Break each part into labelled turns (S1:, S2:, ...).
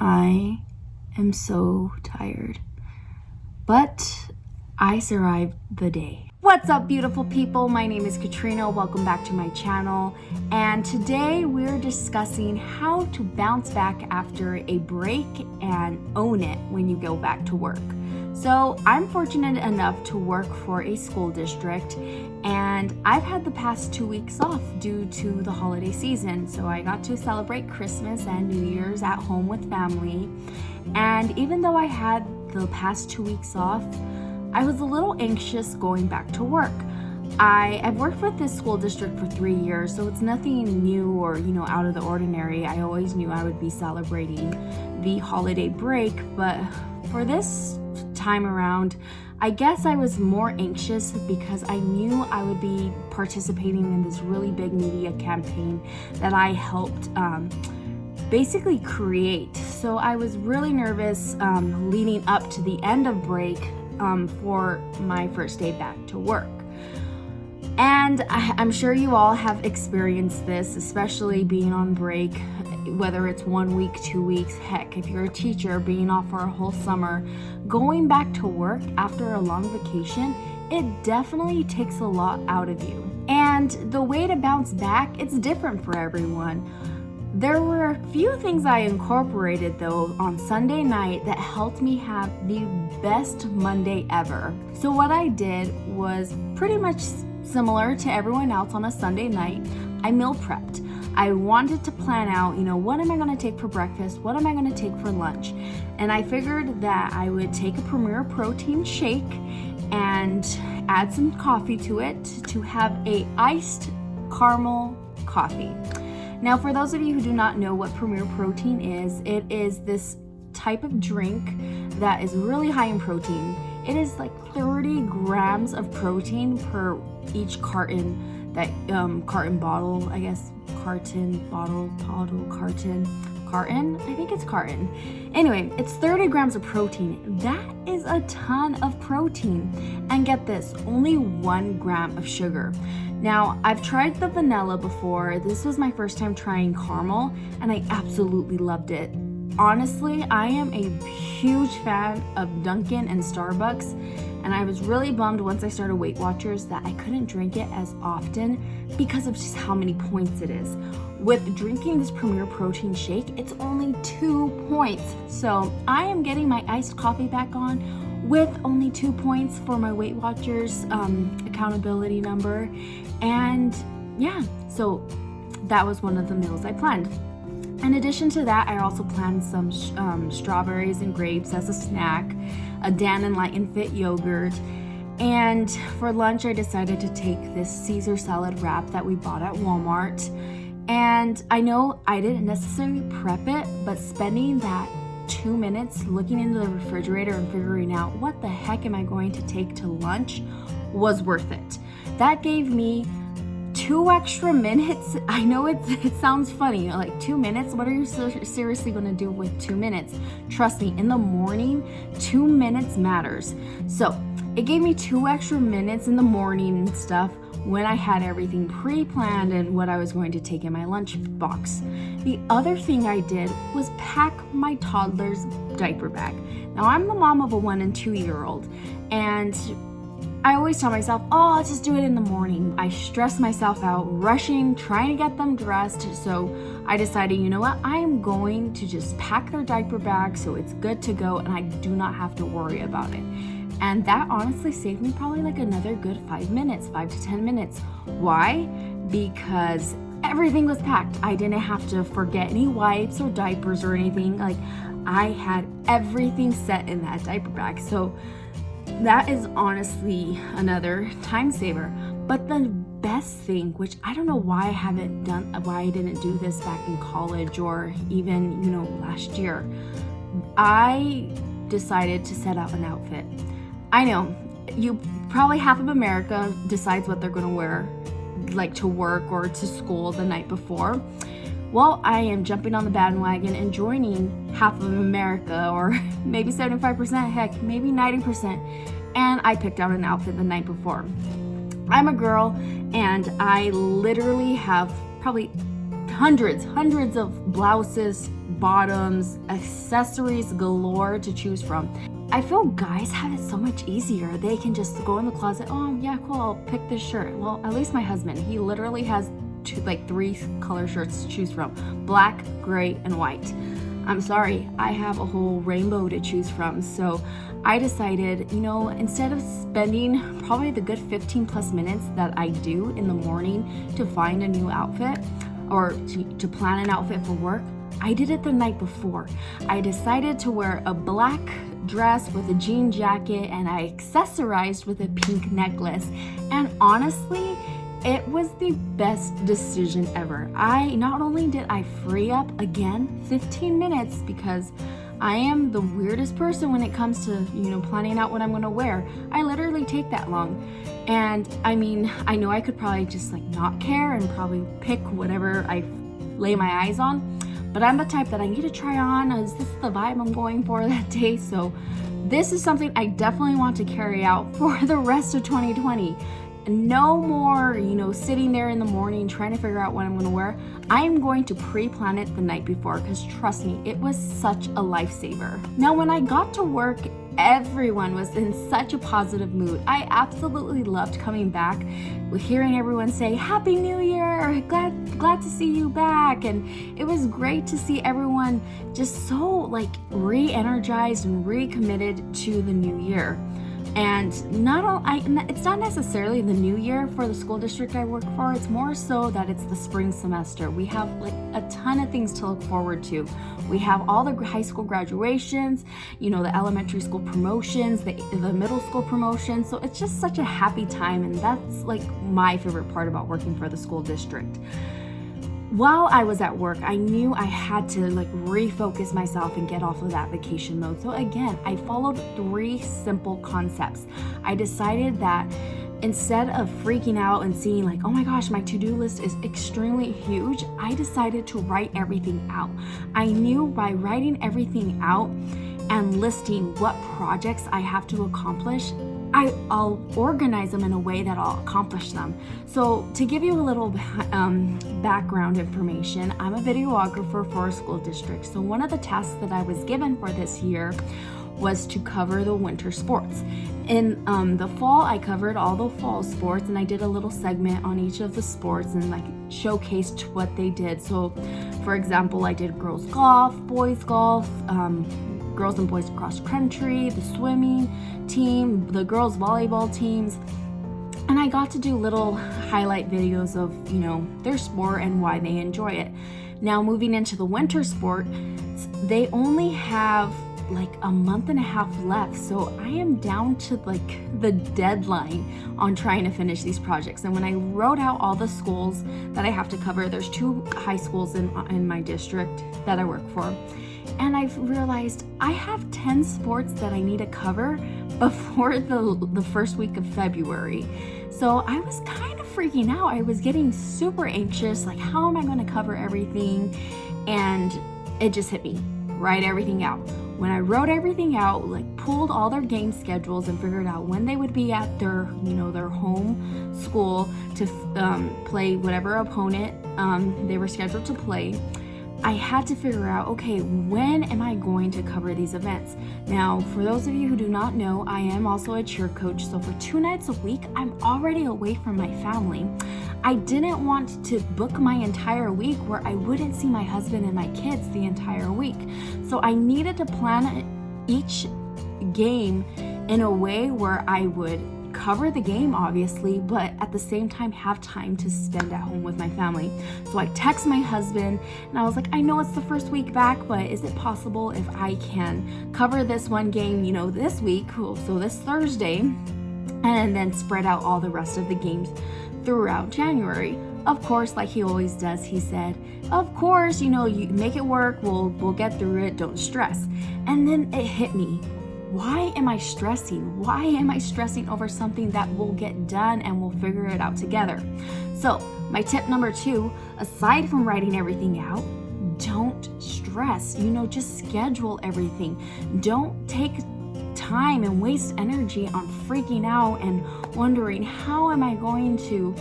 S1: I am so tired, but I survived the day. What's up, beautiful people? My name is Katrina. Welcome back to my channel. And today we're discussing how to bounce back after a break and own it when you go back to work. So I'm fortunate enough to work for a school district, and I've had the past 2 weeks off due to the holiday season. So I got to celebrate Christmas and New Year's at home with family. And even though I had the past 2 weeks off, I was a little anxious going back to work. I've worked with this school district for 3 years, so it's nothing new or, out of the ordinary. I always knew I would be celebrating the holiday break, but for this time around, I guess I was more anxious because I knew I would be participating in this really big media campaign that I helped basically create. So I was really nervous leading up to the end of break for my first day back to work. And I'm sure you all have experienced this, especially being on break, whether it's 1 week, 2 weeks, heck, if you're a teacher being off for a whole summer, going back to work after a long vacation, it definitely takes a lot out of you. And the way to bounce back, it's different for everyone. There were a few things I incorporated though on Sunday night that helped me have the best Monday ever. So what I did was pretty much similar to everyone else on a Sunday night. I meal prepped. I wanted to plan out, what am I going to take for breakfast? What am I going to take for lunch? And I figured that I would take a Premier protein shake and add some coffee to it to have a iced caramel coffee. Now, for those of you who do not know what Premier Protein is, it is this type of drink that is really high in protein. It is like 30 grams of protein per each carton, bottle, I think it's carton. Anyway, it's 30 grams of protein. That is a ton of protein. And get this, only 1 gram of sugar. Now, I've tried the vanilla before. This was my first time trying caramel, and I absolutely loved it. Honestly, I am a huge fan of Dunkin' and Starbucks, and I was really bummed once I started Weight Watchers that I couldn't drink it as often because of just how many points it is. With drinking this Premier Protein shake, it's only 2 points. So I am getting my iced coffee back on with only 2 points for my Weight Watchers accountability number. And yeah, so that was one of the meals I planned. In addition to that, I also planned some strawberries and grapes as a snack, a Dan & Light and Fit yogurt, and for lunch I decided to take this Caesar salad wrap that we bought at Walmart. And I know I didn't necessarily prep it, but spending that 2 minutes looking into the refrigerator and figuring out what the heck am I going to take to lunch was worth it. That gave me 2 extra minutes. I know it sounds funny, like 2 minutes. What are you seriously going to do with 2 minutes? Trust me, in the morning, 2 minutes matters. So it gave me 2 extra minutes in the morning and stuff when I had everything pre-planned and what I was going to take in my lunch box. The other thing I did was pack my toddler's diaper bag. Now, I'm the mom of a 1 and 2 year old, and I always tell myself, I'll just do it in the morning. I stress myself out, rushing, trying to get them dressed. So I decided, you know what? I am going to just pack their diaper bag so it's good to go and I do not have to worry about it. And that honestly saved me probably like another good 5 to 10 minutes. Why? Because everything was packed. I didn't have to forget any wipes or diapers or anything. Like, I had everything set in that diaper bag. So that is honestly another time saver. But the best thing, which I don't know why I didn't do this back in college or even, last year, I decided to set out an outfit. I know, probably half of America decides what they're gonna wear, like to work or to school the night before. Well, I am jumping on the bandwagon and joining half of America, or maybe 75%, heck, maybe 90%. And I picked out an outfit the night before. I'm a girl, and I literally have probably hundreds of blouses, bottoms, accessories galore to choose from. I feel guys have it so much easier. They can just go in the closet, oh yeah, cool, I'll pick this shirt. Well, at least my husband, he literally has three color shirts to choose from: black, gray, and white. I'm sorry, I have a whole rainbow to choose from. So I decided, instead of spending probably the good 15 plus minutes that I do in the morning to find a new outfit or to plan an outfit for work, I did it the night before. I decided to wear a black dress with a jean jacket, and I accessorized with a pink necklace. And honestly, it was the best decision ever. Not only did I free up again 15 minutes, because I am the weirdest person when it comes to, planning out what I'm gonna wear. I literally take that long. And I know I could probably just not care and probably pick whatever I lay my eyes on, but I'm the type that I need to try on. Is this the vibe I'm going for that day? So this is something I definitely want to carry out for the rest of 2020. No more, sitting there in the morning trying to figure out what I'm going to wear. I am going to pre-plan it the night before, because trust me, it was such a lifesaver. Now, when I got to work, everyone was in such a positive mood. I absolutely loved coming back with hearing everyone say, Happy New Year, glad to see you back. And it was great to see everyone just so re-energized and recommitted to the new year. And it's not necessarily the new year for the school district I work for. It's more so that it's the spring semester. We have a ton of things to look forward to. We have all the high school graduations, the elementary school promotions, the middle school promotions. So it's just such a happy time, and that's my favorite part about working for the school district. While I was at work, I knew I had to refocus myself and get off of that vacation mode. So again, I followed 3 simple concepts. I decided that instead of freaking out and seeing oh my gosh, my to-do list is extremely huge, I decided to write everything out. I knew by writing everything out and listing what projects I have to accomplish, I'll organize them in a way that I'll accomplish them. So to give you a little background information, I'm a videographer for a school district. So one of the tasks that I was given for this year was to cover the winter sports. In the fall, I covered all the fall sports, and I did a little segment on each of the sports and showcased what they did. So for example, I did girls golf, boys golf, girls and boys cross country, the swimming team, the girls volleyball teams, and I got to do little highlight videos of their sport and why they enjoy it. Now moving into the winter sport, they only have a month and a half left, so I am down to the deadline on trying to finish these projects. And when I wrote out all the schools that I have to cover, there's 2 high schools in my district that I work for, and I've realized I have 10 sports that I need to cover before the first week of February. So I was kind of freaking out. I was getting super anxious, how am I going to cover everything? And it just hit me, write everything out. When I wrote everything out, pulled all their game schedules and figured out when they would be at their home school to play whatever opponent they were scheduled to play, I had to figure out, okay, when am I going to cover these events? Now, for those of you who do not know, I am also a cheer coach. So for 2 nights a week, I'm already away from my family. I didn't want to book my entire week where I wouldn't see my husband and my kids the entire week. So I needed to plan each game in a way where I would cover the game, obviously, but at the same time have time to spend at home with my family. So I text my husband and I was like, I know it's the first week back, but is it possible if I can cover this one game, this week, so this Thursday, and then spread out all the rest of the games throughout January? Of course, like he always does, he said, of course, you make it work, we'll get through it, don't stress. And then it hit me. Why am I stressing? Why am I stressing over something that will get done and we'll figure it out together? So my tip number 2, aside from writing everything out, don't stress, just schedule everything. Don't take time and waste energy on freaking out and wondering, how am I going to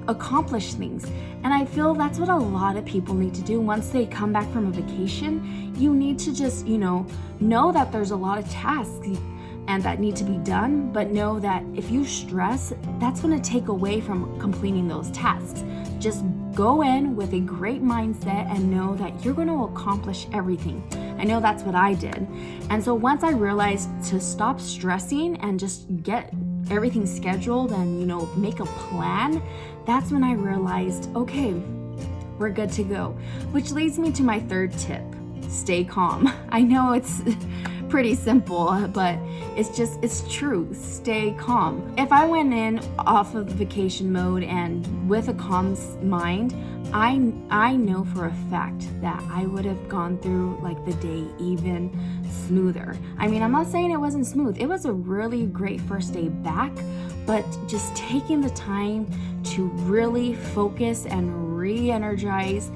S1: accomplish things. And I feel that's what a lot of people need to do once they come back from a vacation. You need to just, know that there's a lot of tasks and that need to be done, but know that if you stress, that's going to take away from completing those tasks. Just go in with a great mindset and know that you're going to accomplish everything. I know that's what I did. And so once I realized to stop stressing and just get everything scheduled and, make a plan, that's when I realized, okay, we're good to go. Which leads me to my third tip: stay calm. I know it's pretty simple, but it's true. Stay calm. If I went in off of vacation mode and with a calm mind, I know for a fact that I would have gone through like the day even smoother. I mean, I'm not saying it wasn't smooth. It was a really great first day back, but just taking the time to really focus and re-energize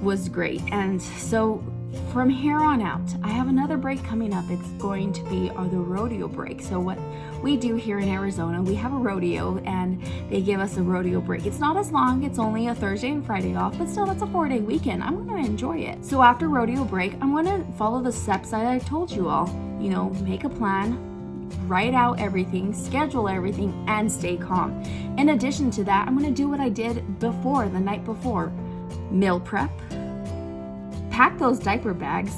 S1: was great. And so from here on out, I have another break coming up. It's going to be the rodeo break. So what we do here in Arizona, we have a rodeo and they give us a rodeo break. It's not as long, it's only a Thursday and Friday off, but still that's a 4-day weekend. I'm gonna enjoy it. So after rodeo break, I'm gonna follow the steps that I told you all. Make a plan, write out everything, schedule everything, and stay calm. In addition to that, I'm gonna do what I did before, the night before. Meal prep, pack those diaper bags,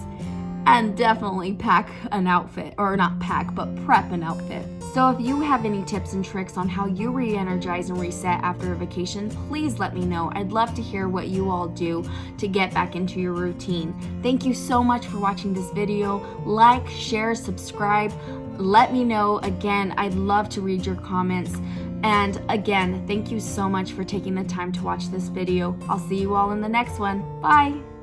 S1: and definitely pack an outfit, or not pack, but prep an outfit. So if you have any tips and tricks on how you re-energize and reset after a vacation, please let me know. I'd love to hear what you all do to get back into your routine. Thank you so much for watching this video. Like, share, subscribe. Let me know. Again, I'd love to read your comments. And again, thank you so much for taking the time to watch this video. I'll see you all in the next one. Bye.